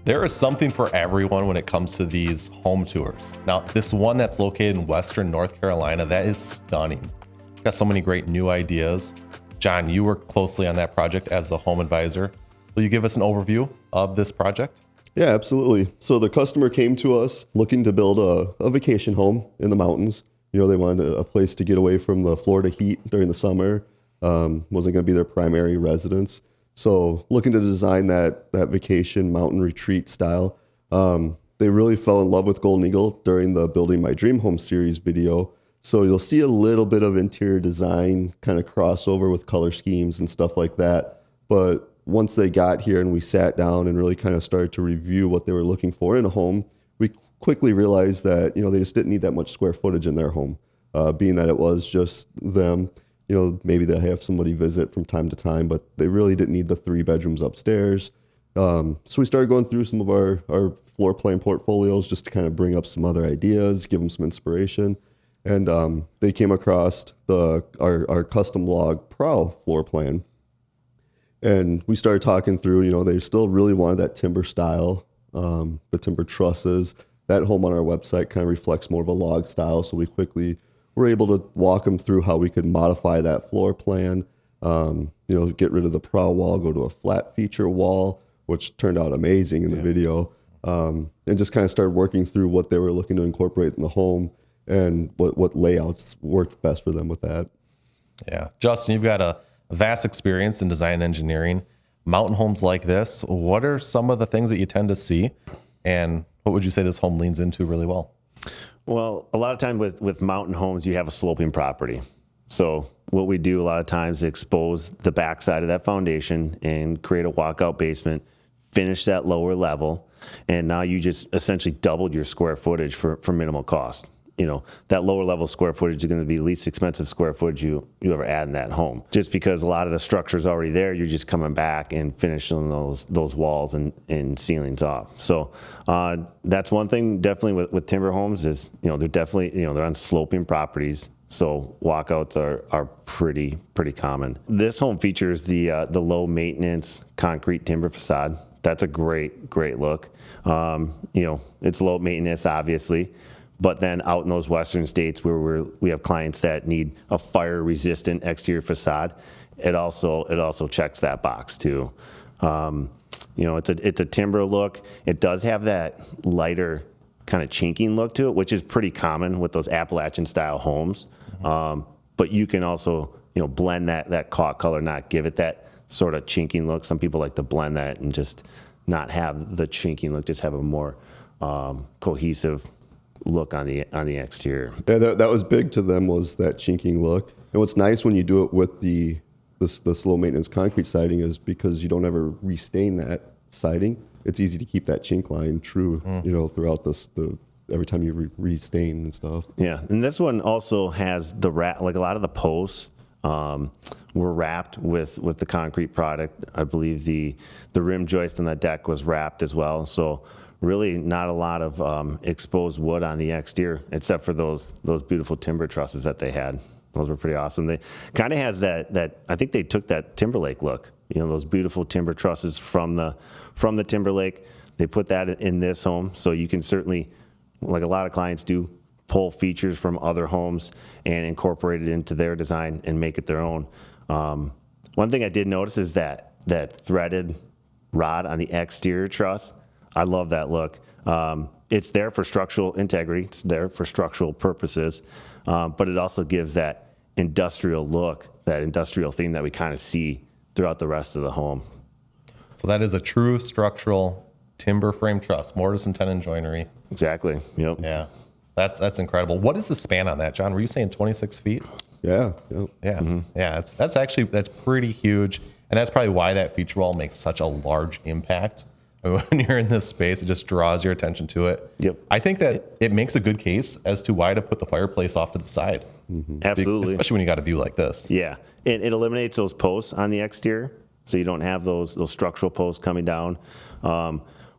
There is something for everyone when it comes to these home tours. Now, this one that's located in Western North Carolina, that is stunning. Got so many great new ideas. John, you work closely on that project as the home advisor. Will you give us an overview of this project? Yeah, absolutely. So the customer came to us looking to build a vacation home in the mountains. You know, they wanted a place to get away from the Florida heat during the summer. Wasn't going to be their primary residence. So looking to design that vacation mountain retreat style. They really fell in love with Golden Eagle during the Building My Dream Home series video. So you'll see a little bit of interior design kind of crossover with color schemes and stuff like that. But once they got here and we sat down and really kind of started to review what they were looking for in a home, we quickly realized that, you know, they just didn't need that much square footage in their home, being that it was just them. You know, maybe they'll have somebody visit from time to time, but they really didn't need the 3 bedrooms upstairs. So we started going through some of our floor plan portfolios just to kind of bring up some other ideas, give them some inspiration. And they came across our custom log prow floor plan. And we started talking through, you know, they still really wanted that timber style, the timber trusses. That home on our website kind of reflects more of a log style, so we quickly were able to walk them through how we could modify that floor plan, you know, get rid of the prow wall, go to a flat feature wall, which turned out amazing in the video, and just kind of started working through what they were looking to incorporate in the home and what layouts worked best for them with that. Yeah. Justin, you've got a vast experience in design and engineering. Mountain homes like this, what are some of the things that you tend to see? And what would you say this home leans into really well? Well, a lot of time with mountain homes, you have a sloping property. So what we do a lot of times is expose the backside of that foundation and create a walkout basement, finish that lower level, and now you just essentially doubled your square footage for minimal cost. You know, that lower level square footage is going to be the least expensive square footage you ever add in that home. Just because a lot of the structure is already there, you're just coming back and finishing those walls and ceilings off. So that's one thing definitely with timber homes is, you know, they're definitely, you know, they're on sloping properties. So walkouts are pretty common. This home features the low maintenance concrete timber facade. That's a great look. You know, it's low maintenance, obviously. But then out in those western states where we have clients that need a fire-resistant exterior facade, it also checks that box too. You know, it's a timber look. It does have that lighter kind of chinking look to it, which is pretty common with those Appalachian style homes. But you can also, you know, blend that caulk color, not give it that sort of chinking look. Some people like to blend that and just not have the chinking look, just have a more cohesive look on the exterior. Yeah, that was big to them, was that chinking look. And what's nice when you do it with the slow maintenance concrete siding is because you don't ever restain that siding. It's easy to keep that chink line true, you know, throughout every time you restain and stuff. Yeah, and this one also has the wrap, like a lot of the posts were wrapped with the concrete product. I believe the rim joist on the deck was wrapped as well. So really not a lot of exposed wood on the exterior, except for those beautiful timber trusses that they had. Those were pretty awesome. They kind of has that I think they took that Timberlake look. You know, those beautiful timber trusses from the Timberlake. They put that in this home, so you can certainly, like a lot of clients do, pull features from other homes and incorporate it into their design and make it their own. One thing I did notice is that threaded rod on the exterior truss. I love that look. It's there for structural integrity. It's there for structural purposes, but it also gives that industrial look, that industrial theme that we kind of see throughout the rest of the home. So that is a true structural timber frame truss, mortise and tenon joinery. Exactly. Yep. Yeah, that's incredible. What is the span on that, John? Were you saying 26 feet? Yeah. Yep. Yeah. Mm-hmm. Yeah. That's pretty huge, and that's probably why that feature wall makes such a large impact. When you're in this space, it just draws your attention to it. Yep. I think that it makes a good case as to why to put the fireplace off to the side. Mm-hmm. Absolutely. Especially when you got a view like this. Yeah. It eliminates those posts on the exterior, so you don't have those structural posts coming down.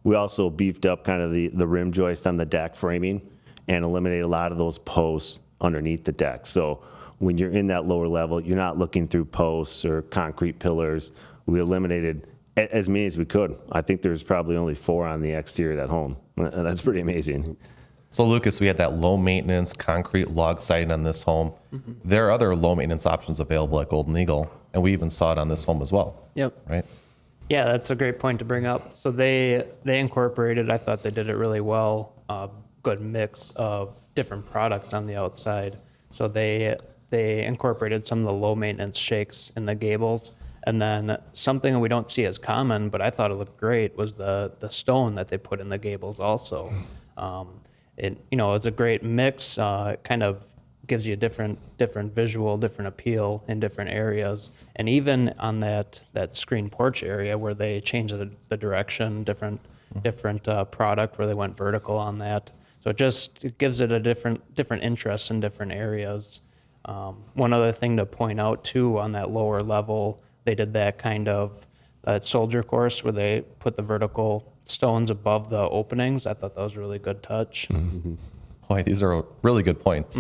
We also beefed up kind of the rim joist on the deck framing and eliminated a lot of those posts underneath the deck. So when you're in that lower level, you're not looking through posts or concrete pillars. We eliminated as many as we could. I think there's probably only 4 on the exterior of that home. That's pretty amazing. So Lucas, we had that low maintenance concrete log siding on this home. There are other low maintenance options available at Golden Eagle, and we even saw it on this home as well. Yep. Right? Yeah, that's a great point to bring up. So they incorporated, I thought they did it really well, a good mix of different products on the outside. So they incorporated some of the low maintenance shakes in the gables. And then something that we don't see as common, but I thought it looked great, was the stone that they put in the gables also. It's a great mix. It kind of gives you a different visual, different appeal in different areas. And even on that screen porch area where they changed the direction, different product where they went vertical on that. So it gives it a different interest in different areas. One other thing to point out too, on that lower level, they did that kind of soldier course where they put the vertical stones above the openings. I thought that was a really good touch. Boy, these are really good points.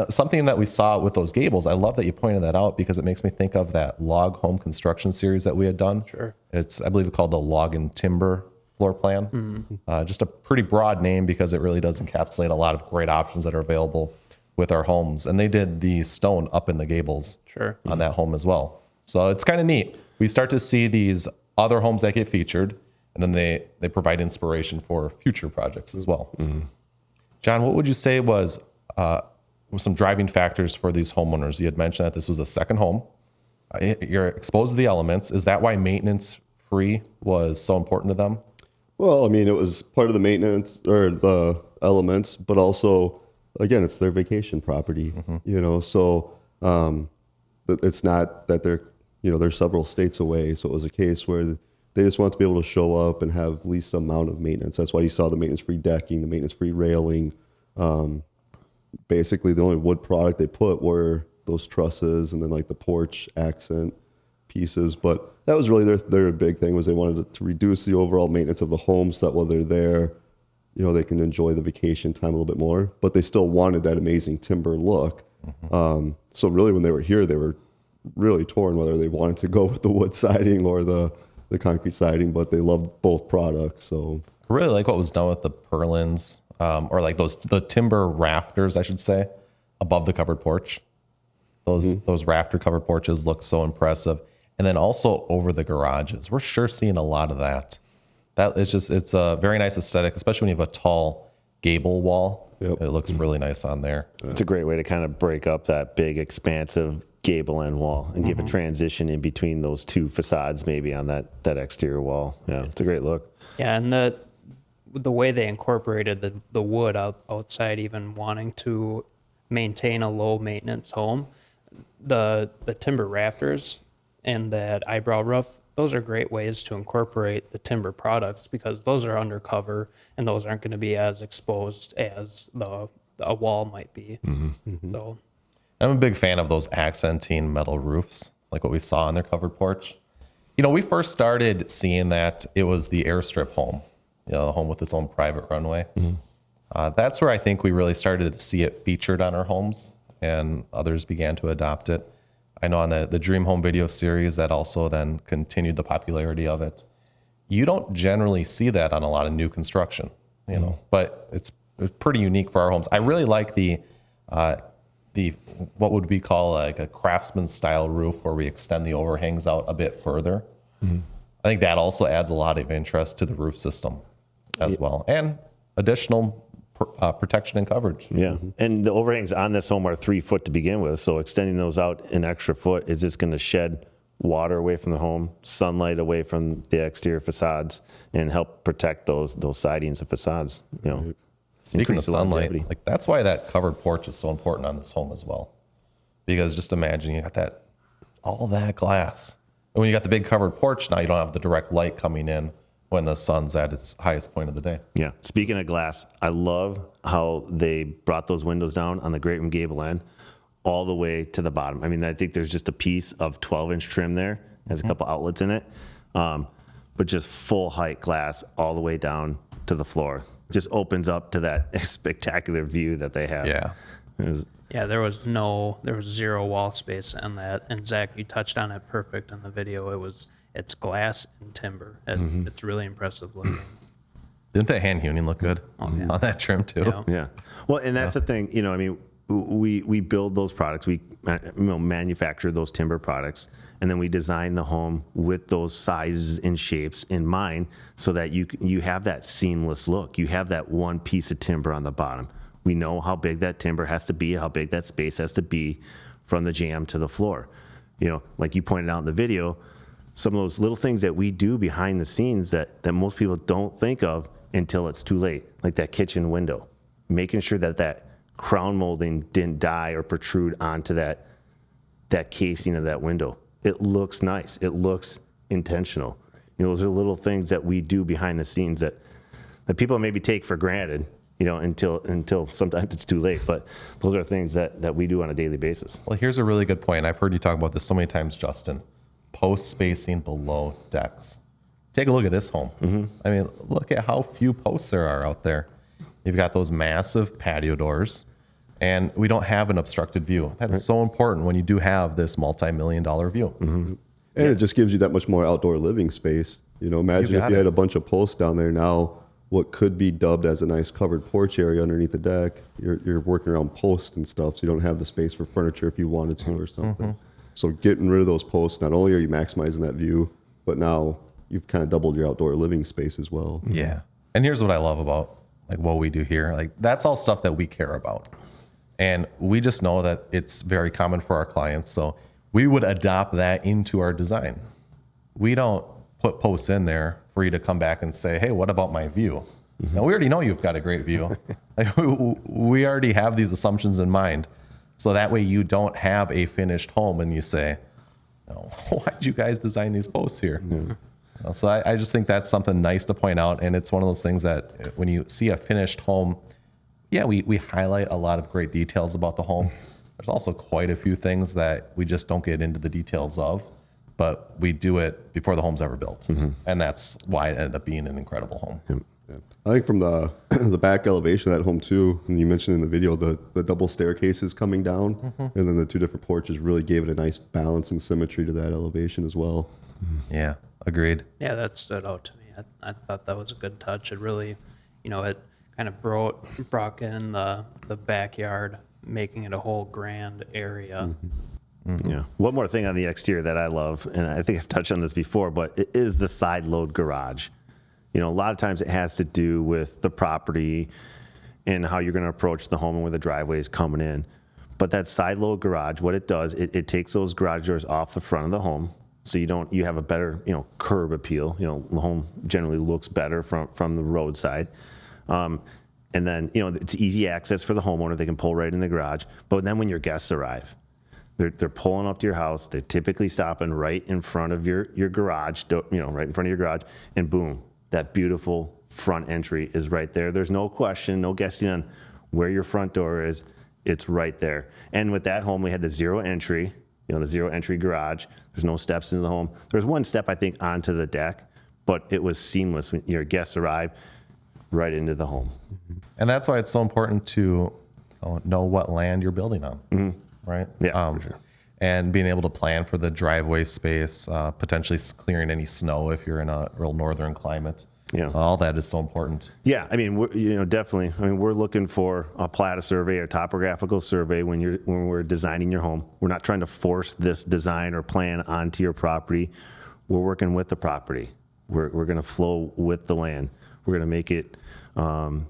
Something that we saw with those gables, I love that you pointed that out because it makes me think of that log home construction series that we had done. Sure. I believe it's called the Log and Timber floor plan. Just a pretty broad name because it really does encapsulate a lot of great options that are available with our homes. And they did the stone up in the gables on that home as well. So it's kind of neat. We start to see these other homes that get featured, and then they provide inspiration for future projects as well. John, what would you say was some driving factors for these homeowners? You had mentioned that this was a second home. You're exposed to the elements. Is that why maintenance free was so important to them? Well, I mean, it was part of the maintenance or the elements, but also, again, it's their vacation property, so it's not that they're several states away. So it was a case where they just want to be able to show up and have least amount of maintenance. That's why you saw the maintenance-free decking, the maintenance-free railing. Basically, the only wood product they put were those trusses and then like the porch accent pieces. But that was really their big thing, was they wanted to reduce the overall maintenance of the home so that while they're there, they can enjoy the vacation time a little bit more. But they still wanted that amazing timber look. So really, when they were here, they were really torn whether they wanted to go with the wood siding or the concrete siding, but they loved both products. So I really like what was done with the purlins, or like the timber rafters, I should say, above the covered porch. Those rafter covered porches look so impressive. And then also over the garages. We're sure seeing a lot of that. It's a very nice aesthetic, especially when you have a tall gable wall. Yep. It looks really nice on there. It's a great way to kind of break up that big, expansive gable end wall and give a transition in between those two facades, maybe on that exterior wall. Yeah, it's a great look. Yeah, and the way they incorporated the wood outside, even wanting to maintain a low maintenance home, the timber rafters and that eyebrow roof, those are great ways to incorporate the timber products because those are undercover and those aren't going to be as exposed as a wall might be. So I'm a big fan of those accenting metal roofs, like what we saw on their covered porch. We first started seeing that it was the airstrip home, the home with its own private runway. That's where I think we really started to see it featured on our homes, and others began to adopt it. I know on the Dream Home video series, that also then continued the popularity of it. You don't generally see that on a lot of new construction, but it's pretty unique for our homes. I really like the what would we call like a craftsman style roof where we extend the overhangs out a bit further. I think that also adds a lot of interest to the roof system as well, and additional protection and coverage. Yeah, and the overhangs on this home are 3 foot to begin with, so extending those out an extra foot is just going to shed water away from the home, sunlight away from the exterior facades, and help protect those sidings and facades. Speaking of sunlight, like that's why that covered porch is so important on this home as well. Because just imagine you got all that glass. And when you got the big covered porch, now you don't have the direct light coming in when the sun's at its highest point of the day. Yeah. Speaking of glass, I love how they brought those windows down on the great room gable end all the way to the bottom. I mean, I think there's just a piece of 12-inch trim there. Has a couple outlets in it. But just full height glass all the way down to the floor. Just opens up to that spectacular view that they have. Yeah. there was zero wall space on that. And Zach, you touched on it perfect in the video. it's glass and timber. It's really impressive looking. Didn't that hand hewing look good on that trim too? Yeah. Yeah. Well, and that's the thing, you know, I mean, we build those products, we manufacture those timber products, and then we design the home with those sizes and shapes in mind so that you have that seamless look. You have that one piece of timber on the bottom. We know how big that timber has to be, how big that space has to be from the jamb to the floor. You know, like you pointed out in the video, some of those little things that we do behind the scenes that most people don't think of until it's too late, like that kitchen window, making sure that crown molding didn't die or protrude onto that casing of that window. It looks nice. It looks intentional. You know, those are little things that we do behind the scenes that people maybe take for granted, you know, until sometimes it's too late. But those are things that we do on a daily basis. Well, here's a really good point. I've heard you talk about this so many times, Justin. Post spacing below decks. Take a look at this home. I mean, look at how few posts there are out there. You've got those massive patio doors, and we don't have an obstructed view. That's so important when you do have this multi-million-dollar view. And it just gives you that much more outdoor living space. You know, imagine if you had a bunch of posts down there now, what could be dubbed as a nice covered porch area underneath the deck. You're working around posts and stuff, so you don't have the space for furniture if you wanted to or something. So getting rid of those posts, not only are you maximizing that view, but now you've kind of doubled your outdoor living space as well. Yeah. And here's what I love about like what we do here. Like that's all stuff that we care about. And we just know that it's very common for our clients. So we would adopt that into our design. We don't put posts in there for you to come back and say, hey, what about my view? Now we already know you've got a great view. Like, we already have these assumptions in mind. So that way you don't have a finished home and you say, oh, why'd you guys design these posts here? So I just think that's something nice to point out. And it's one of those things that when you see a finished home, yeah, we highlight a lot of great details about the home. There's also quite a few things that we just don't get into the details of, but we do it before the home's ever built. And that's why it ended up being an incredible home. Yeah. I think from the the back elevation of that home too, and you mentioned in the video the double staircases coming down, and then the two different porches really gave it a nice balance and symmetry to that elevation as well. Yeah, agreed. Yeah, that stood out to me. I thought that was a good touch. It really, you know, it kind of brought in the backyard, making it a whole grand area. Yeah. One more thing on the exterior that I love, and I think I've touched on this before, but it is the side load garage. You know, a lot of times it has to do with the property and how you're going to approach the home and where the driveway is coming in. But that side load garage, what it does, it takes those garage doors off the front of the home. So you have a better, you know, curb appeal. You know, the home generally looks better from the roadside. And then, you know, it's easy access for the homeowner. They can pull right in the garage. But then when your guests arrive, they're pulling up to your house. They're typically stopping right in front of your garage, you know, right in front of your garage, and boom, that beautiful front entry is right there. There's no question, no guessing on where your front door is. It's right there. And with that home, we had the zero entry, you know, the zero entry garage. There's no steps into the home. There's one step, I think, onto the deck, but it was seamless when your guests arrived right into the home. And that's why it's so important to know what land you're building on, right? Yeah, for sure. And being able to plan for the driveway space, potentially clearing any snow if you're in a real northern climate. Yeah. All that is so important. Yeah, I mean, definitely. I mean, we're looking for a plata survey or topographical survey when we're designing your home. We're not trying to force this design or plan onto your property. We're working with the property. We're going to flow with the land. We're going to make it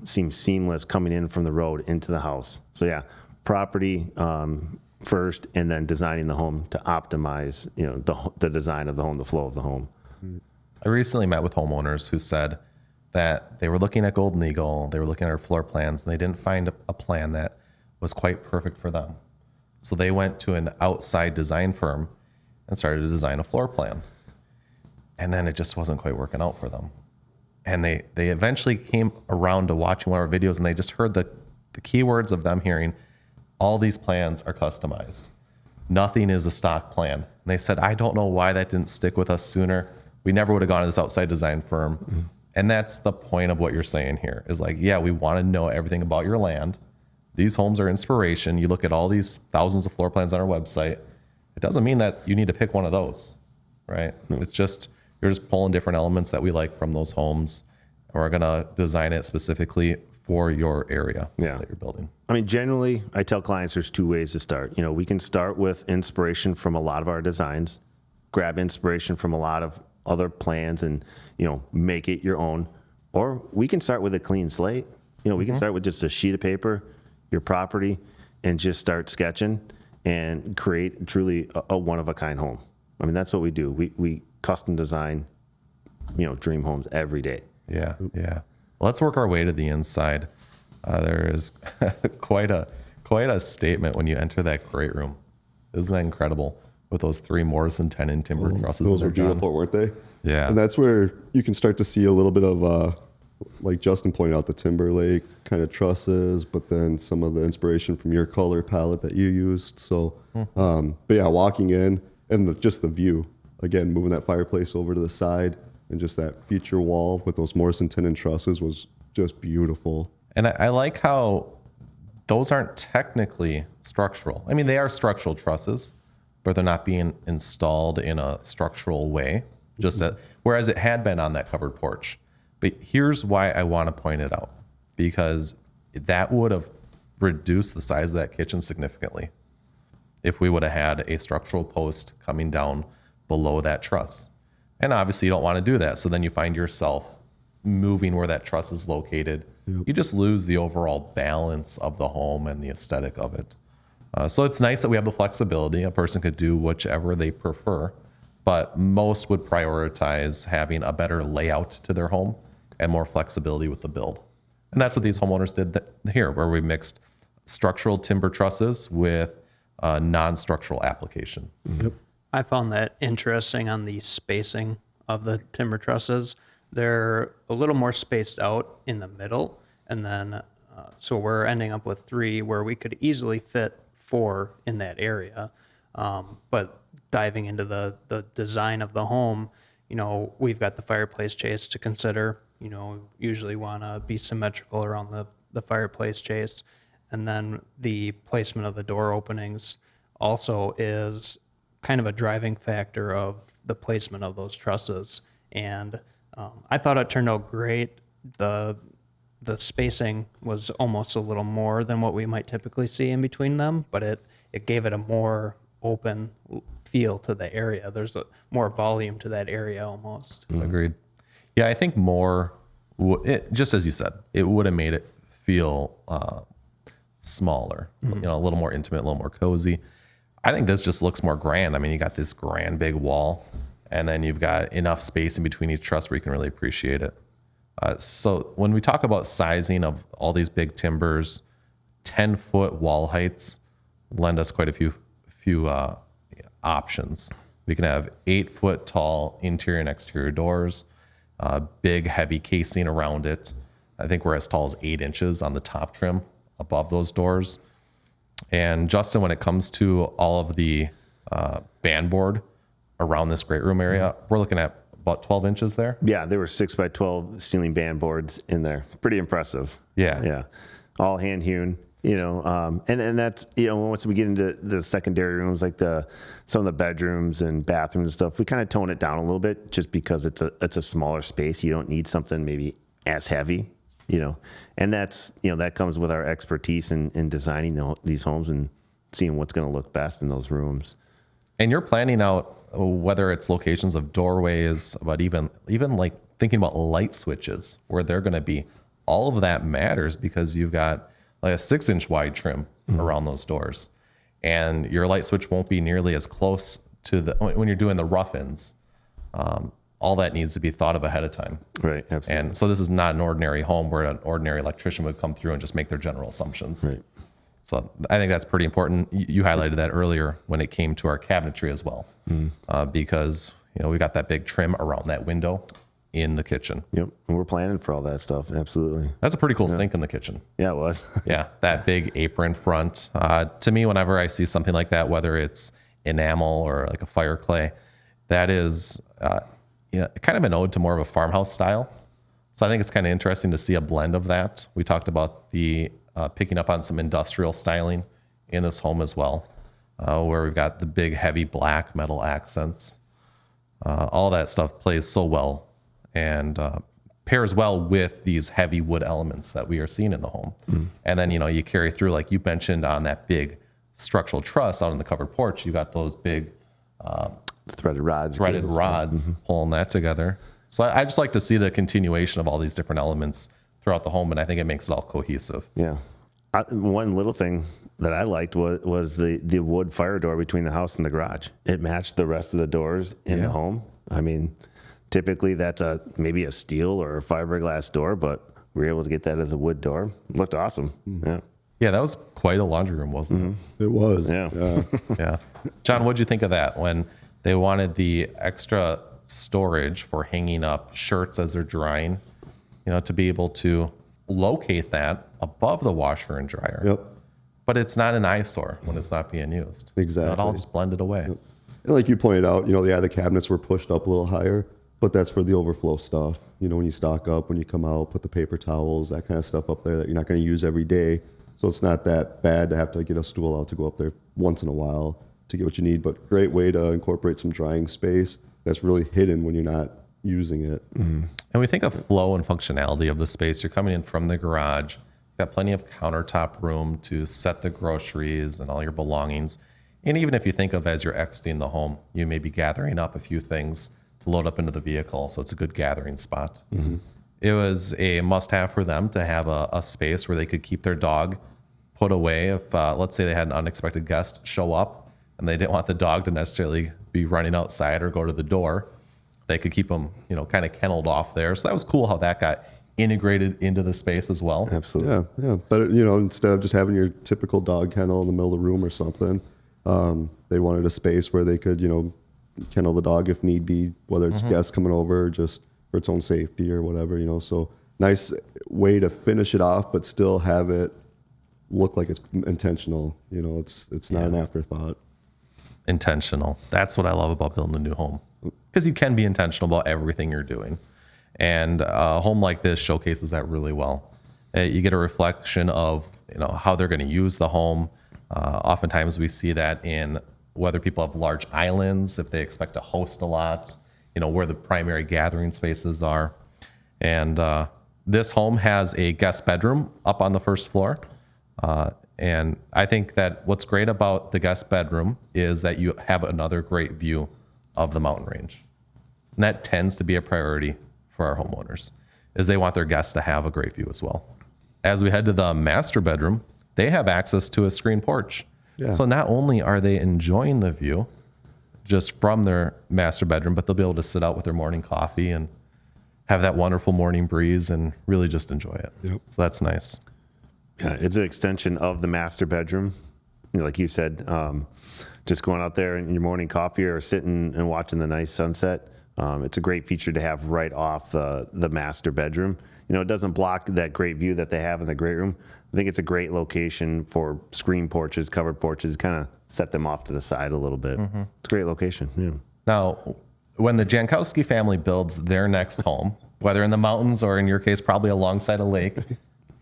seem seamless coming in from the road into the house. So yeah, property first, and then designing the home to optimize, you know, the design of the home, the flow of the home. I recently met with homeowners who said that they were looking at Golden Eagle, they were looking at our floor plans, and they didn't find a plan that was quite perfect for them. So they went to an outside design firm and started to design a floor plan. And then it just wasn't quite working out for them. And they eventually came around to watching one of our videos, and they just heard the keywords of them hearing, all these plans are customized. Nothing is a stock plan. And they said, I don't know why that didn't stick with us sooner. We never would have gone to this outside design firm. And that's the point of what you're saying here is like, yeah, we want to know everything about your land. These homes are inspiration. You look at all these thousands of floor plans on our website. It doesn't mean that you need to pick one of those, right? It's just You're just pulling different elements that we like from those homes. And we're going to design it specifically for your area Yeah. that you're building. I mean, generally, I tell clients there's two ways to start. You know, we can start with inspiration from a lot of our designs, grab inspiration from a lot of other plans and, you know, make it your own. Or we can start with a clean slate. You know, we can start with just a sheet of paper, your property, and just start sketching and create truly a one-of-a-kind home. I mean, that's what we do. We custom design, you know, dream homes every day. Yeah, yeah. Let's work our way to the inside. There is quite a statement when you enter that great room. Isn't that incredible? With those 3 Morrison tenon timber trusses. Those in are there, John. beautiful, weren't they? Yeah. And that's where you can start to see a little bit of, like Justin pointed out, the Timberlake kind of trusses, but then some of the inspiration from your color palette that you used. So, but yeah, walking in and just the view, again, moving that fireplace over to the side and just that feature wall with those Morrison tenon trusses was just beautiful. And I like how those aren't technically structural. I mean, they are structural trusses, but they're not being installed in a structural way, whereas it had been on that covered porch. But here's why I want to point it out, because that would have reduced the size of that kitchen significantly if we would have had a structural post coming down below that truss. And obviously you don't want to do that. So then you find yourself moving where that truss is located. Yep. You just lose the overall balance of the home and the aesthetic of it. So it's nice that we have the flexibility. A person could do whichever they prefer, but most would prioritize having a better layout to their home and more flexibility with the build. And that's what these homeowners did here, where we mixed structural timber trusses with non-structural application. Yep. I found that interesting on the spacing of the timber trusses. They're a little more spaced out in the middle, and then so we're ending up with 3 where we could easily fit 4 in that area. But diving into the design of the home, you know, we've got the fireplace chase to consider. You know, usually want to be symmetrical around the fireplace chase, and then the placement of the door openings also is kind of a driving factor of the placement of those trusses. And I thought it turned out great. The spacing was almost a little more than what we might typically see in between them, but it gave it a more open feel to the area. There's more volume to that area almost. Agreed. Yeah, I think more, just as you said, it would have made it feel smaller, you know, a little more intimate, a little more cozy. I think this just looks more grand. I mean, you got this grand big wall, and then you've got enough space in between each truss where you can really appreciate it. So when we talk about sizing of all these big timbers, 10-foot wall heights lend us quite a few options. We can have 8-foot tall interior and exterior doors, big heavy casing around it. I think we're as tall as 8 inches on the top trim above those doors. And Justin, when it comes to all of the band board around this great room area, we're looking at about 12 inches there. Yeah, there were 6x12 ceiling band boards in there. Pretty impressive. Yeah. Yeah. All hand hewn, you know, and that's, you know, once we get into the secondary rooms, like some of the bedrooms and bathrooms and stuff, we kind of tone it down a little bit just because it's a smaller space. You don't need something maybe as heavy, you know, and that's, you know, that comes with our expertise in designing these homes and seeing what's going to look best in those rooms. And you're planning out whether it's locations of doorways, but even like thinking about light switches where they're going to be. All of that matters because you've got like a 6-inch wide trim around those doors, and your light switch won't be nearly as close to when you're doing the rough-ins. All that needs to be thought of ahead of time. Right. Absolutely. And so this is not an ordinary home where an ordinary electrician would come through and just make their general assumptions. Right. So I think that's pretty important. You highlighted that earlier when it came to our cabinetry as well, because you know we got that big trim around that window in the kitchen. Yep. And we're planning for all that stuff. Absolutely. That's a pretty cool sink in the kitchen. Yeah, it was. Yeah, that big apron front. To me, whenever I see something like that, whether it's enamel or like a fire clay, that is kind of an ode to more of a farmhouse style. So I think it's kind of interesting to see a blend of that. We talked about the picking up on some industrial styling in this home as well, where we've got the big heavy black metal accents. All that stuff plays so well and pairs well with these heavy wood elements that we are seeing in the home. And then, you carry through, like you mentioned, on that big structural truss out on the covered porch, you got those big threaded rods, pulling that together. So I just like to see the continuation of all these different elements throughout the home, and I think it makes it all cohesive. Yeah. One little thing that I liked was the wood fire door between the house and the garage. It matched the rest of the doors in the home. I mean, typically that's maybe a steel or a fiberglass door, but we were able to get that as a wood door. It looked awesome. Yeah. Yeah, that was quite a laundry room, wasn't it? It was. Yeah. Yeah. John, what'd you think of that when they wanted the extra storage for hanging up shirts as they're drying, to be able to locate that above the washer and dryer? Yep. But it's not an eyesore when it's not being used. Exactly. It all just blended away. Yep. And like you pointed out, the cabinets were pushed up a little higher, but that's for the overflow stuff. When you stock up, when you come out, put the paper towels, that kind of stuff up there that you're not going to use every day. So it's not that bad to have to get a stool out to go up there once in a while to get what you need, but great way to incorporate some drying space that's really hidden when you're not using it. And we think of flow and functionality of the space. You're coming in from the garage, you've got plenty of countertop room to set the groceries and all your belongings. And even if you think of as you're exiting the home, you may be gathering up a few things to load up into the vehicle. So it's a good gathering spot. It was a must-have for them to have a space where they could keep their dog put away if, let's say, they had an unexpected guest show up and they didn't want the dog to necessarily be running outside or go to the door. They could keep them, kind of kenneled off there. So that was cool how that got integrated into the space as well. Absolutely. Yeah. But, instead of just having your typical dog kennel in the middle of the room or something, they wanted a space where they could, kennel the dog if need be, whether it's guests coming over or just for its own safety or whatever, So nice way to finish it off, but still have it look like it's intentional. It's not an afterthought. Intentional. That's what I love about building a new home, because you can be intentional about everything you're doing. And a home like this showcases that really well. You get a reflection of, how they're going to use the home. Oftentimes we see that in whether people have large islands, if they expect to host a lot, where the primary gathering spaces are. And this home has a guest bedroom up on the first floor. And I think that what's great about the guest bedroom is that you have another great view of the mountain range. And that tends to be a priority for our homeowners, is they want their guests to have a great view as well. As we head to the master bedroom, they have access to a screen porch. Yeah. So not only are they enjoying the view just from their master bedroom, but they'll be able to sit out with their morning coffee and have that wonderful morning breeze and really just enjoy it. Yep. So that's nice. Yeah, it's an extension of the master bedroom. Like you said, just going out there in your morning coffee or sitting and watching the nice sunset. It's a great feature to have right off the master bedroom. It doesn't block that great view that they have in the great room. I think it's a great location for screen porches, covered porches, kind of set them off to the side a little bit. It's a great location. Yeah. Now, when the Jankowski family builds their next home, whether in the mountains or in your case, probably alongside a lake,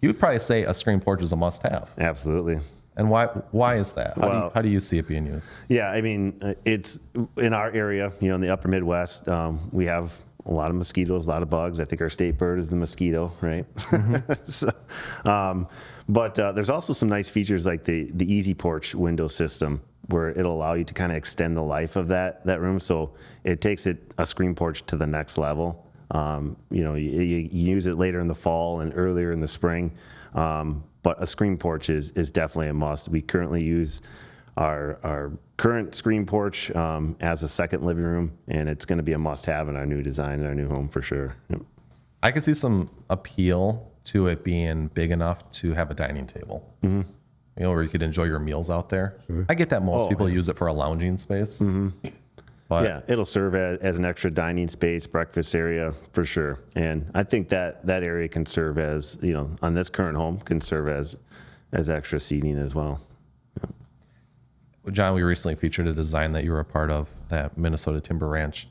you would probably say a screen porch is a must-have. Absolutely. And why is that? How do you see it being used? Yeah, I mean, it's in our area, in the upper Midwest, we have a lot of mosquitoes, a lot of bugs. I think our state bird is the mosquito, right? But there's also some nice features like the easy porch window system, where it'll allow you to kind of extend the life of that room. So it takes a screen porch to the next level. You use it later in the fall and earlier in the spring. But a screen porch is definitely a must. We currently use our current screen porch as a second living room, and it's going to be a must-have in our new design in our new home for sure. Yep. I could see some appeal to it being big enough to have a dining table, where you could enjoy your meals out there. Sure. I get that most people use it for a lounging space. But yeah, it'll serve as an extra dining space, breakfast area for sure. And I think that area can serve as, on this current home, can serve as extra seating as well. Yeah. John, we recently featured a design that you were a part of, that Minnesota Timber Ranch,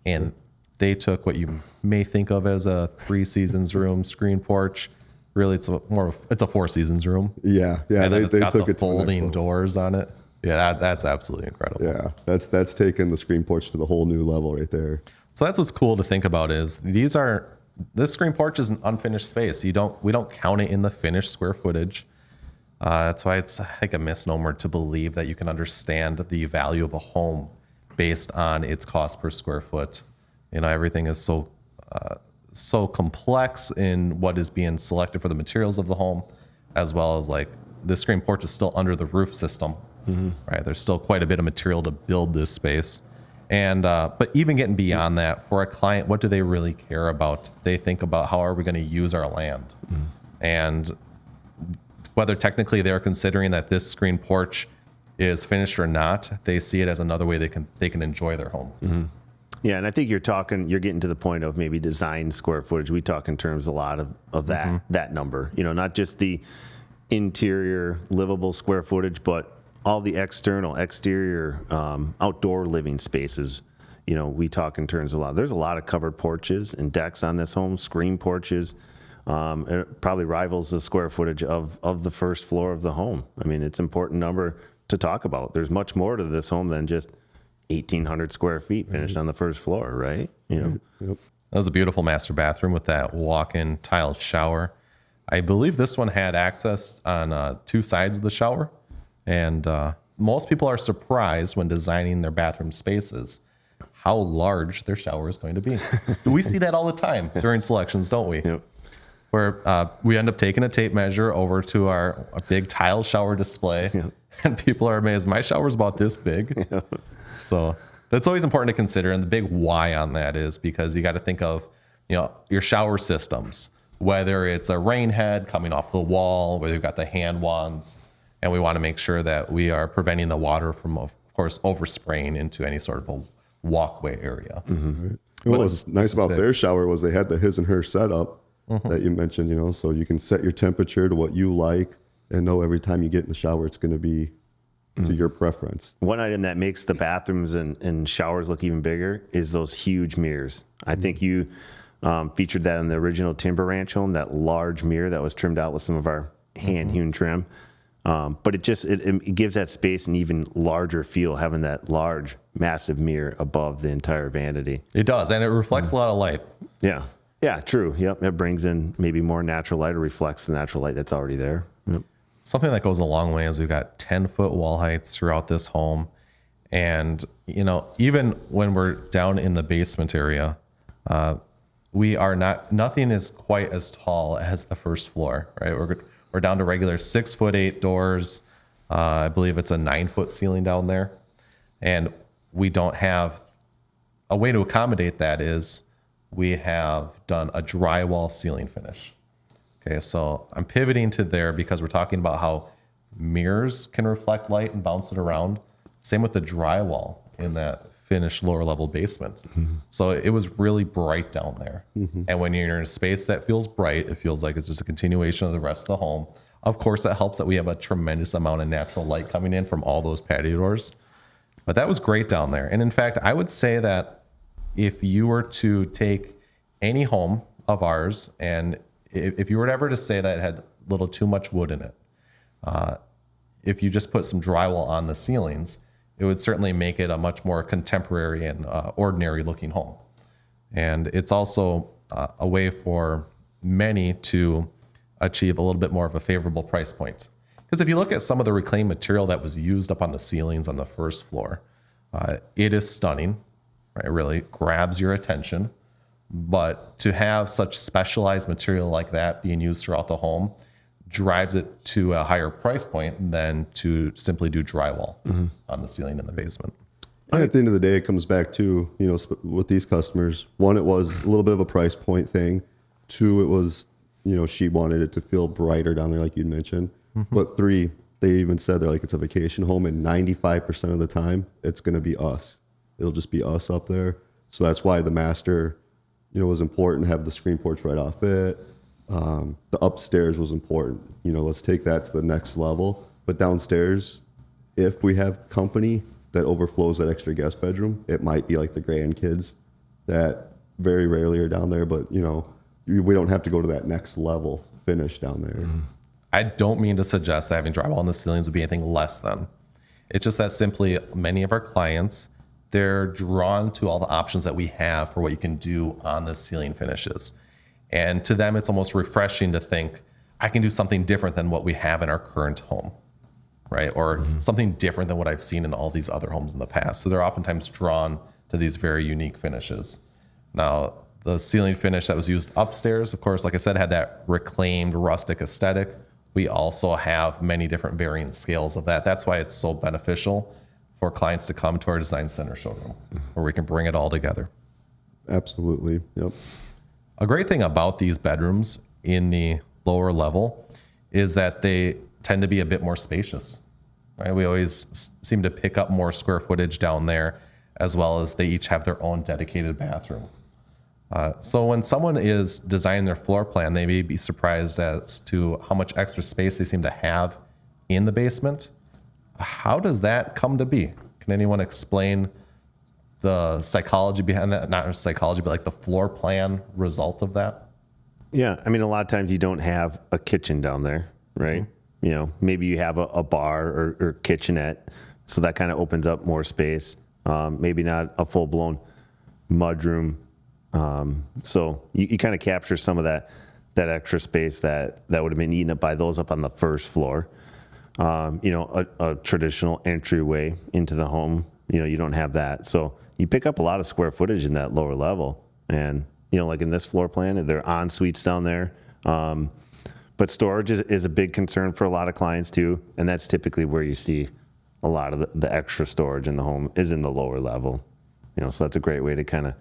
and they took what you may think of as a 3 seasons room screen porch. Really, it's a 4 seasons room. Yeah. And then They it's got took the it to the next folding level. doors on it. Yeah, that's absolutely incredible. Yeah, that's taken the screen porch to the whole new level right there. So that's what's cool to think about is this screen porch is an unfinished space. We don't count it in the finished square footage. That's why it's like a misnomer to believe that you can understand the value of a home based on its cost per square foot. Everything is so complex in what is being selected for the materials of the home, as well as like the screen porch is still under the roof system, right? There's still quite a bit of material to build this space. And but even getting beyond that, for a client, what do they really care about? They think about how are we going to use our land, and whether technically they're considering that this screen porch is finished or not, they see it as another way they can enjoy their home. Yeah, and I think you're getting to the point of maybe design square footage. We talk in terms a lot of that number. Not just the interior livable square footage, but all the exterior, outdoor living spaces. We talk in terms of a lot. There's a lot of covered porches and decks on this home, screen porches. It probably rivals the square footage of the first floor of the home. I mean, it's an important number to talk about. There's much more to this home than just 1,800 square feet finished on the first floor, right? Yep. That was a beautiful master bathroom with that walk-in tiled shower. I believe this one had access on 2 sides of the shower. And most people are surprised when designing their bathroom spaces how large their shower is going to be. We see that all the time during selections, don't we? Yep. Where we end up taking a tape measure over to our big tile shower display, and people are amazed. My shower's about this big. So that's always important to consider. And the big why on that is because you got to think of your shower systems, whether it's a rain head coming off the wall, whether you've got the hand wands. And we want to make sure that we are preventing the water from, of course, overspraying into any sort of a walkway area. Right. What was nice about their shower was they had the his and her setup that you mentioned, so you can set your temperature to what you like and know every time you get in the shower, it's going to be to your preference. One item that makes the bathrooms and showers look even bigger is those huge mirrors. I think you featured that in the original Timber Ranch home, that large mirror that was trimmed out with some of our hand-hewn trim. But it gives that space an even larger feel, having that large, massive mirror above the entire vanity. It does, and it reflects a lot of light. Yeah, true. Yep, it brings in maybe more natural light or reflects the natural light that's already there. Yep. Something that goes a long way is we've got 10-foot wall heights throughout this home. And, even when we're down in the basement area, nothing is quite as tall as the first floor, right? We're down to regular 6'8" doors. I believe it's a 9-foot ceiling down there. And we don't have a way to accommodate that is we have done a drywall ceiling finish. Okay, so I'm pivoting to there because we're talking about how mirrors can reflect light and bounce it around. Same with the drywall in that finished lower level basement. So it was really bright down there. And when you're in a space that feels bright, it feels like it's just a continuation of the rest of the home. Of course, it helps that we have a tremendous amount of natural light coming in from all those patio doors. But that was great down there. And in fact, I would say that if you were to take any home of ours, and if you were ever to say that it had a little too much wood in it, if you just put some drywall on the ceilings, it would certainly make it a much more contemporary and ordinary looking home. And it's also a way for many to achieve a little bit more of a favorable price point. Because if you look at some of the reclaimed material that was used up on the ceilings on the first floor, it is stunning, right? It really grabs your attention. But to have such specialized material like that being used throughout the home drives it to a higher price point than to simply do drywall on the ceiling in the basement. And at the end of the day, it comes back to, with these customers, one, it was a little bit of a price point thing. Two, it was, she wanted it to feel brighter down there, like you'd mentioned. But three, they even said they're like, it's a vacation home, and 95% of the time, it's going to be us. It'll just be us up there. So that's why the master, was important to have the screen porch right off it. The upstairs was important. Let's take that to the next level. But downstairs, if we have company that overflows that extra guest bedroom, it might be like the grandkids that very rarely are down there. But, we don't have to go to that next level finish down there. I don't mean to suggest that having drywall on the ceilings would be anything less than. It's just that simply many of our clients, they're drawn to all the options that we have for what you can do on the ceiling finishes. And to them, it's almost refreshing to think, I can do something different than what we have in our current home, right? Or something different than what I've seen in all these other homes in the past. So they're oftentimes drawn to these very unique finishes. Now, the ceiling finish that was used upstairs, of course, like I said, had that reclaimed rustic aesthetic. We also have many different variant scales of that. That's why it's so beneficial for clients to come to our design center showroom where we can bring it all together. Absolutely. Yep. A great thing about these bedrooms in the lower level is that they tend to be a bit more spacious, right? We always seem to pick up more square footage down there, as well as they each have their own dedicated bathroom. So when someone is designing their floor plan, they may be surprised as to how much extra space they seem to have in the basement. How does that come to be? Can anyone explain the psychology behind that? Not psychology, but like the floor plan result of that? Yeah, I mean, a lot of times you don't have a kitchen down there, right? You know, maybe you have a bar or kitchenette, so that kind of opens up more space. Maybe not a full-blown mudroom. So you kind of capture some of that extra space that would have been eaten up by those up on the first floor. You know, a traditional entryway into the home, you know, you don't have that. So you pick up a lot of square footage in that lower level. And, you know, like in this floor plan, there are en suites down there. But storage is a big concern for a lot of clients too. And that's typically where you see a lot of the extra storage in the home is in the lower level. You know, so that's a great way to kind of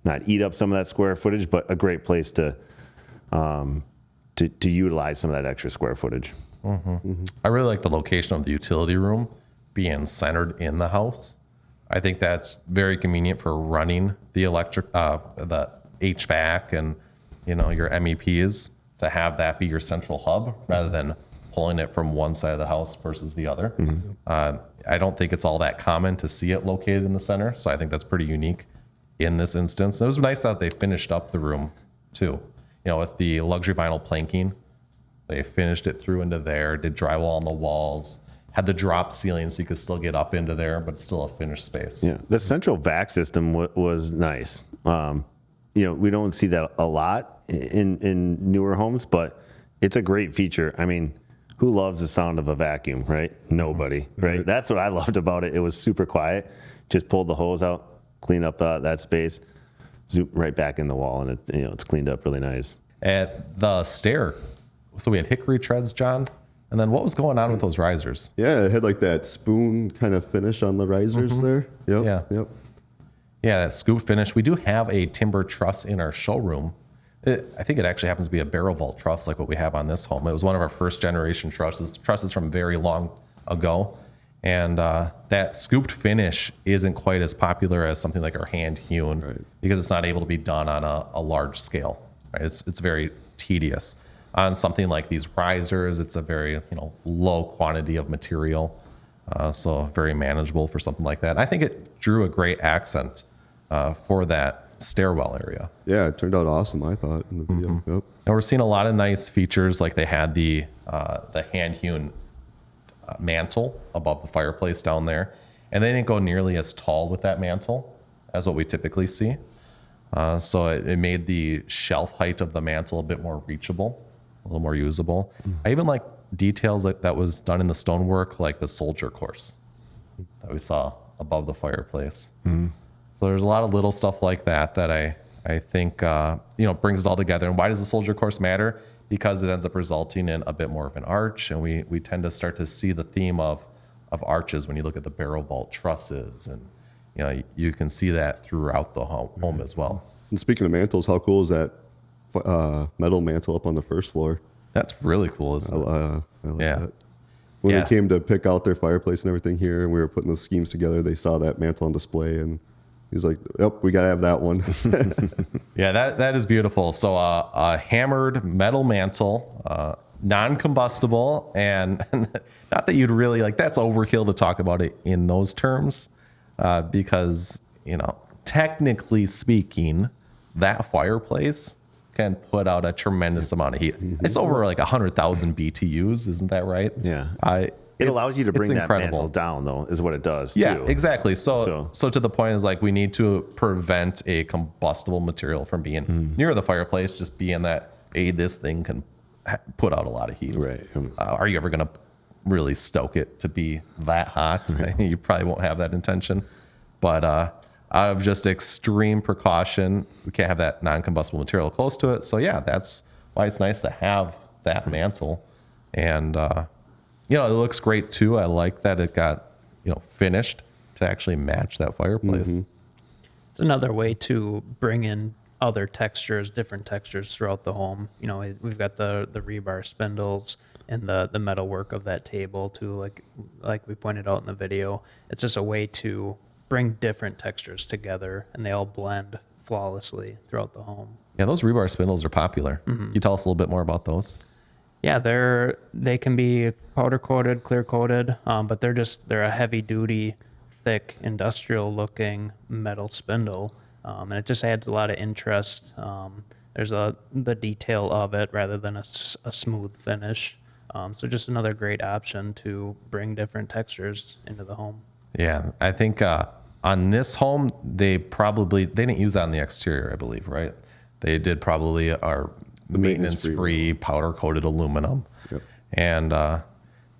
not eat up some of that square footage, but a great place to utilize some of that extra square footage. I really like the location of the utility room being centered in the house. I think that's very convenient for running the electric, the HVAC and, you know, your MEPs, to have that be your central hub rather than pulling it from one side of the house versus the other. I don't think it's all that common to see it located in the center. So I think that's pretty unique in this instance. It was nice that they finished up the room too. You know, with the luxury vinyl planking, they finished it through into there, did drywall on the walls, had the drop ceiling so you could still get up into there, but it's still a finished space. Yeah, the central vac system was nice. You know, we don't see that a lot in newer homes, but it's a great feature. I mean, who loves the sound of a vacuum, right? Nobody, right? That's what I loved about it. It was super quiet. Just pulled the hose out, clean up that space, zoom right back in the wall, and it's cleaned up really nice. At the stair, so we had hickory treads, John, and then what was going on with those risers? Yeah, it had like that spoon kind of finish on the risers there. Yep. Yeah. Yep. Yeah, that scoop finish. We do have a timber truss in our showroom. I think it actually happens to be a barrel vault truss like what we have on this home. It was one of our first generation trusses from very long ago. And that scooped finish isn't quite as popular as something like our hand hewn because it's not able to be done on a large scale. Right? It's very tedious. On something like these risers, it's a very low quantity of material, so very manageable for something like that. I think it drew a great accent for that stairwell area. Yeah, it turned out awesome, I thought, in the video. Yep. And we're seeing a lot of nice features, like they had the hand hewn mantle above the fireplace down there, and they didn't go nearly as tall with that mantle as what we typically see. So it made the shelf height of the mantle a bit more reachable, a little more usable. I even like details like that was done in the stonework, like the soldier course that we saw above the fireplace. So there's a lot of little stuff like that I think brings it all together. And why does the soldier course matter? Because it ends up resulting in a bit more of an arch, and we tend to start to see the theme of arches when you look at the barrel vault trusses, and you can see that throughout the home as well. And speaking of mantles, how cool is that metal mantle up on the first floor? That's really cool, isn't it? I like that. When they came to pick out their fireplace and everything here, and we were putting the schemes together, they saw that mantle on display, and he's like, "Yep, we gotta have that one." Yeah, that is beautiful. So a hammered metal mantle, non-combustible, and not that you'd really like. That's overkill to talk about it in those terms, because technically speaking, that fireplace can put out a tremendous amount of heat. It's over like 100,000 BTUs, isn't that right? Yeah. It allows you to bring that incredible. mantle down, though, is what it does, Yeah, too. exactly. So to the point is like we need to prevent a combustible material from being near the fireplace, just being that, this thing can put out a lot of heat. Right. Are you ever going to really stoke it to be that hot? You probably won't have that intention. But out of just extreme precaution, we can't have that non-combustible material close to it. So yeah, that's why it's nice to have that mantle. And, it looks great too. I like that it got, finished to actually match that fireplace. It's another way to bring in other textures, different textures throughout the home. We've got the rebar spindles and the metal work of that table too, like we pointed out in the video. It's just a way to bring different textures together, and they all blend flawlessly throughout the home. Yeah, those rebar spindles are popular. Can you tell us a little bit more about those? Yeah, they can be powder coated, clear coated, but they're a heavy duty, thick, industrial looking metal spindle, and it just adds a lot of interest. There's the detail of it rather than a smooth finish. So just another great option to bring different textures into the home. Yeah, I think on this home they didn't use that on the exterior, I believe, right? They did probably our maintenance-free powder-coated aluminum. Yep. And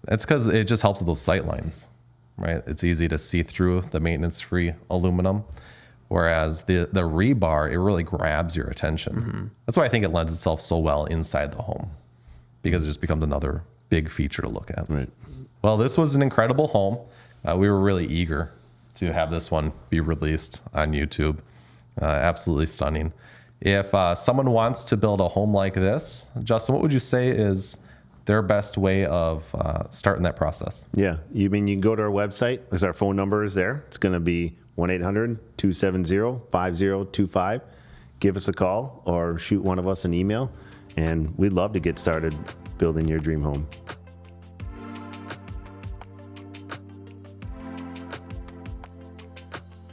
it's because it just helps with those sight lines, right? It's easy to see through the maintenance-free aluminum, whereas the rebar, it really grabs your attention. That's why I think it lends itself so well inside the home, because it just becomes another big feature to look at. Right. Well, this was an incredible home. We were really eager to have this one be released on YouTube. Absolutely stunning. If someone wants to build a home like this, Justin, what would you say is their best way of starting that process? Yeah, you can go to our website, because our phone number is there. It's going to be 1-800-270-5025. Give us a call or shoot one of us an email, and we'd love to get started building your dream home.